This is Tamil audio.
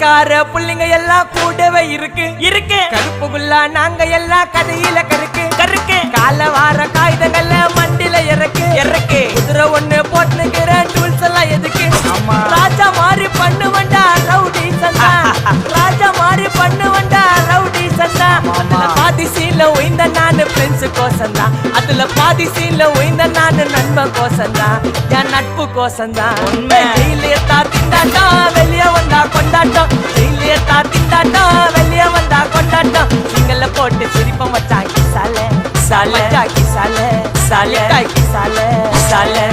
பணக்கார புள்ளிங்க எல்லாம் கூடவே இருக்கு இருக்கு. கருப்புக்குள்ள நாங்க எல்லாம் கதையில கருக்கு கால வார காகிதங்கள்ல மண்டில இறக்கு குதிரை ஒண்ணு போட்டுக்கிற டூல்ஸ் எல்லாம் எதுக்கு? ராஜா மாதிரி பண்ணுவண்டா ரவுடி சந்தா, ராஜா மாதிரி பண்ணுவண்டா ரவுடி சந்தா. அதுல பாதி சீன்ல உயிந்த நானு ஃப்ரெண்ட்ஸ் கோசந்தா, அதுல பாதி சீன்ல உயிந்த நானு நண்பன் கோசந்தா, என் நட்பு கோசந்தா. ஜெயிலிய திண்டாட்டம் வெளியே வந்தா கொண்டாட்டம், ஜெயிலிய திண்டாட்டம் வெளியே வந்தா கொண்டாட்டம். சிங்கல்ல போட்டு சிரிப்ப மச்சான் கிசாலே சாலே கிசாலே சாலே கிசாலே சாலே